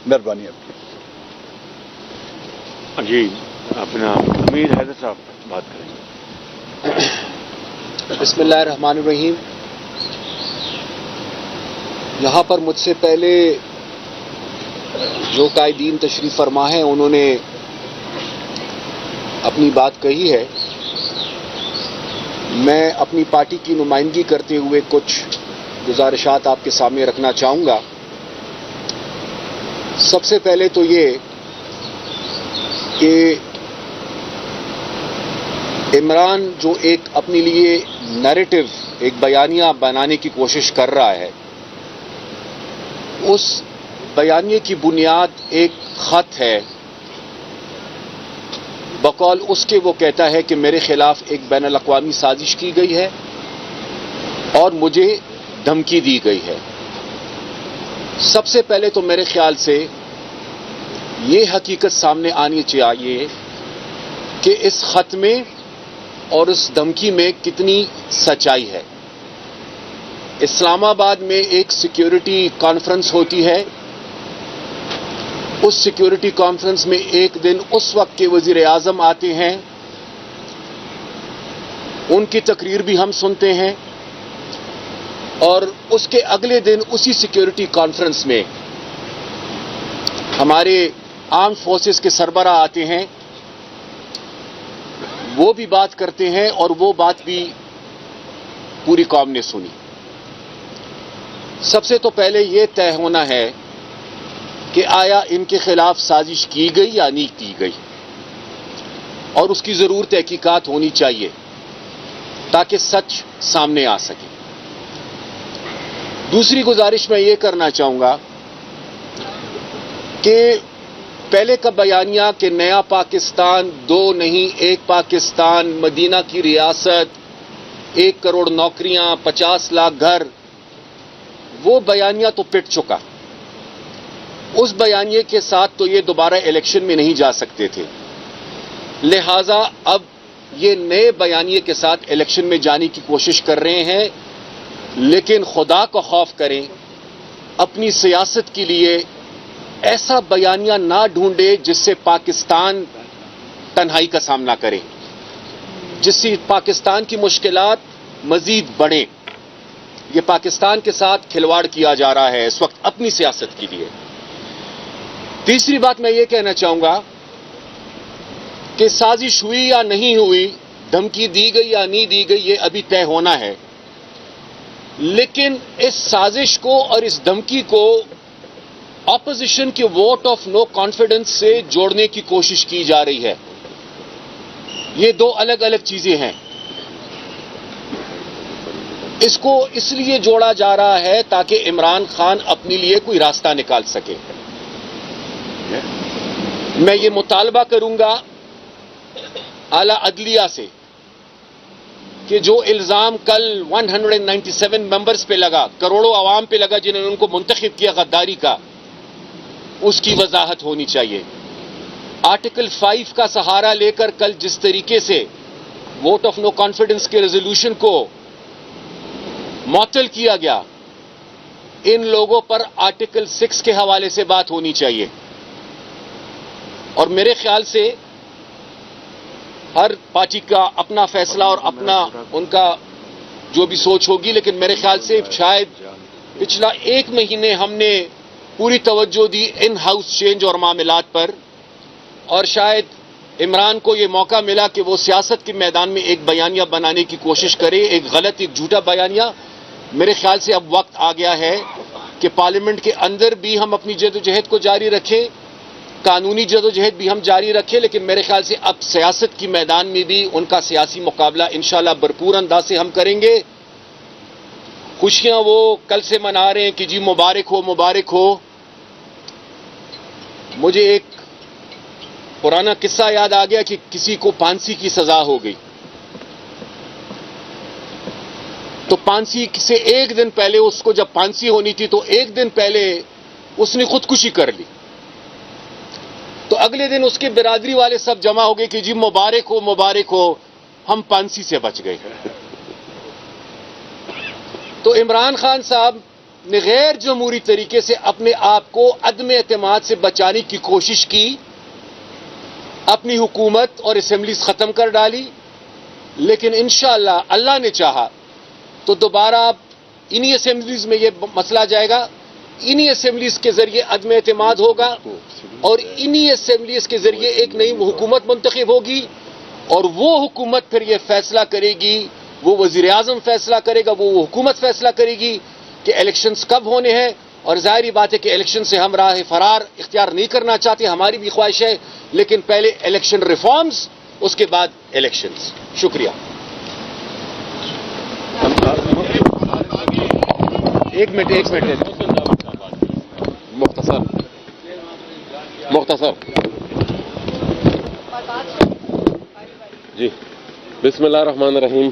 مہربانی آپ کی. جی اپنا امیر حیدر صاحب بات کریں. بسم اللہ الرحمن الرحیم. یہاں پر مجھ سے پہلے جو قائدین تشریف فرما ہیں انہوں نے اپنی بات کہی ہے. میں اپنی پارٹی کی نمائندگی کرتے ہوئے کچھ گزارشات آپ کے سامنے رکھنا چاہوں گا. سب سے پہلے تو یہ کہ عمران جو ایک اپنے لیے نیریٹو ایک بیانیہ بنانے کی کوشش کر رہا ہے، اس بیانیے کی بنیاد ایک خط ہے. بقول اس کے وہ کہتا ہے کہ میرے خلاف ایک بین الاقوامی سازش کی گئی ہے اور مجھے دھمکی دی گئی ہے. سب سے پہلے تو میرے خیال سے یہ حقیقت سامنے آنی چاہیے کہ اس خط میں اور اس دھمکی میں کتنی سچائی ہے. اسلام آباد میں ایک سیکیورٹی کانفرنس ہوتی ہے. اس سیکیورٹی کانفرنس میں ایک دن اس وقت کے وزیر اعظم آتے ہیں، ان کی تقریر بھی ہم سنتے ہیں، اور اس کے اگلے دن اسی سیکیورٹی کانفرنس میں ہمارے آرم فورسز کے سربراہ آتے ہیں، وہ بھی بات کرتے ہیں اور وہ بات بھی پوری قوم نے سنی. سب سے تو پہلے یہ طے ہونا ہے کہ آیا ان کے خلاف سازش کی گئی یا نہیں کی گئی، اور اس کی ضرور تحقیقات ہونی چاہیے تاکہ سچ سامنے آ سکے. دوسری گزارش میں یہ کرنا چاہوں گا کہ پہلے کا بیانیہ کہ نیا پاکستان دو نہیں ایک پاکستان، مدینہ کی ریاست، 1 کروڑ نوکریاں، 50 لاکھ گھر، وہ بیانیہ تو پٹ چکا. اس بیانیے کے ساتھ تو یہ دوبارہ الیکشن میں نہیں جا سکتے تھے، لہذا اب یہ نئے بیانیے کے ساتھ الیکشن میں جانے کی کوشش کر رہے ہیں. لیکن خدا کا خوف کریں، اپنی سیاست کے لیے ایسا بیانیہ نہ ڈھونڈے جس سے پاکستان تنہائی کا سامنا کرے، جس سے پاکستان کی مشکلات مزید بڑھیں. یہ پاکستان کے ساتھ کھلواڑ کیا جا رہا ہے اس وقت اپنی سیاست کے لیے. تیسری بات میں یہ کہنا چاہوں گا کہ سازش ہوئی یا نہیں ہوئی، دھمکی دی گئی یا نہیں دی گئی، یہ ابھی طے ہونا ہے. لیکن اس سازش کو اور اس دھمکی کو اپوزیشن کے ووٹ آف نو کانفیڈنس سے جوڑنے کی کوشش کی جا رہی ہے. یہ دو الگ الگ چیزیں ہیں. اس کو اس لیے جوڑا جا رہا ہے تاکہ عمران خان اپنے لیے کوئی راستہ نکال سکے. میں یہ مطالبہ کروں گا اعلی عدلیہ سے کہ جو الزام کل 197 ممبرز پہ لگا، کروڑوں عوام پہ لگا جنہوں نے ان کو منتخب کیا غداری کا، اس کی وضاحت ہونی چاہیے. آرٹیکل 5 کا سہارا لے کر کل جس طریقے سے ووٹ آف نو کانفیڈنس کے ریزولوشن کو معطل کیا گیا، ان لوگوں پر آرٹیکل 6 کے حوالے سے بات ہونی چاہیے. اور میرے خیال سے ہر پارٹی کا اپنا فیصلہ اور اپنا ان کا جو بھی سوچ ہوگی، لیکن میرے خیال سے شاید پچھلا 1 مہینے ہم نے پوری توجہ دی ان ہاؤس چینج اور معاملات پر، اور شاید عمران کو یہ موقع ملا کہ وہ سیاست کے میدان میں ایک بیانیہ بنانے کی کوشش کرے، ایک غلط، ایک جھوٹا بیانیہ. میرے خیال سے اب وقت آ گیا ہے کہ پارلیمنٹ کے اندر بھی ہم اپنی جدوجہد کو جاری رکھیں، قانونی جدوجہد بھی ہم جاری رکھیں، لیکن میرے خیال سے اب سیاست کی میدان میں بھی ان کا سیاسی مقابلہ انشاءاللہ بھرپور انداز سے ہم کریں گے. خوشیاں وہ کل سے منا رہے ہیں کہ جی مبارک ہو مبارک ہو. مجھے ایک پرانا قصہ یاد آ گیا کہ کسی کو پھانسی کی سزا ہو گئی، تو پھانسی سے 1 دن پہلے اس کو جب پھانسی ہونی تھی تو 1 دن پہلے اس نے خودکشی کر لی. تو اگلے دن اس کے برادری والے سب جمع ہو گئے کہ جی مبارک ہو ہم پھانسی سے بچ گئے. تو عمران خان صاحب نے غیر جمہوری طریقے سے اپنے آپ کو عدم اعتماد سے بچانے کی کوشش کی، اپنی حکومت اور اسمبلیز ختم کر ڈالی، لیکن انشاءاللہ اللہ نے چاہا تو دوبارہ انہی اسمبلیز میں یہ مسئلہ جائے گا، انہی اسمبلیز کے ذریعے عدم اعتماد ہوگا اور انہی اسمبلیز کے ذریعے ایک نئی حکومت منتخب ہوگی، اور وہ حکومت پھر یہ فیصلہ کرے گی، وہ وزیر اعظم فیصلہ کرے گا، وہ حکومت فیصلہ کرے گی کہ الیکشنز کب ہونے ہیں. اور ظاہری بات ہے کہ الیکشن سے ہم راہ فرار اختیار نہیں کرنا چاہتے، ہماری بھی خواہش ہے، لیکن پہلے الیکشن ریفارمز، اس کے بعد الیکشنز. شکریہ. ایک منٹ مختصر جی. بسم اللہ الرحمن الرحیم.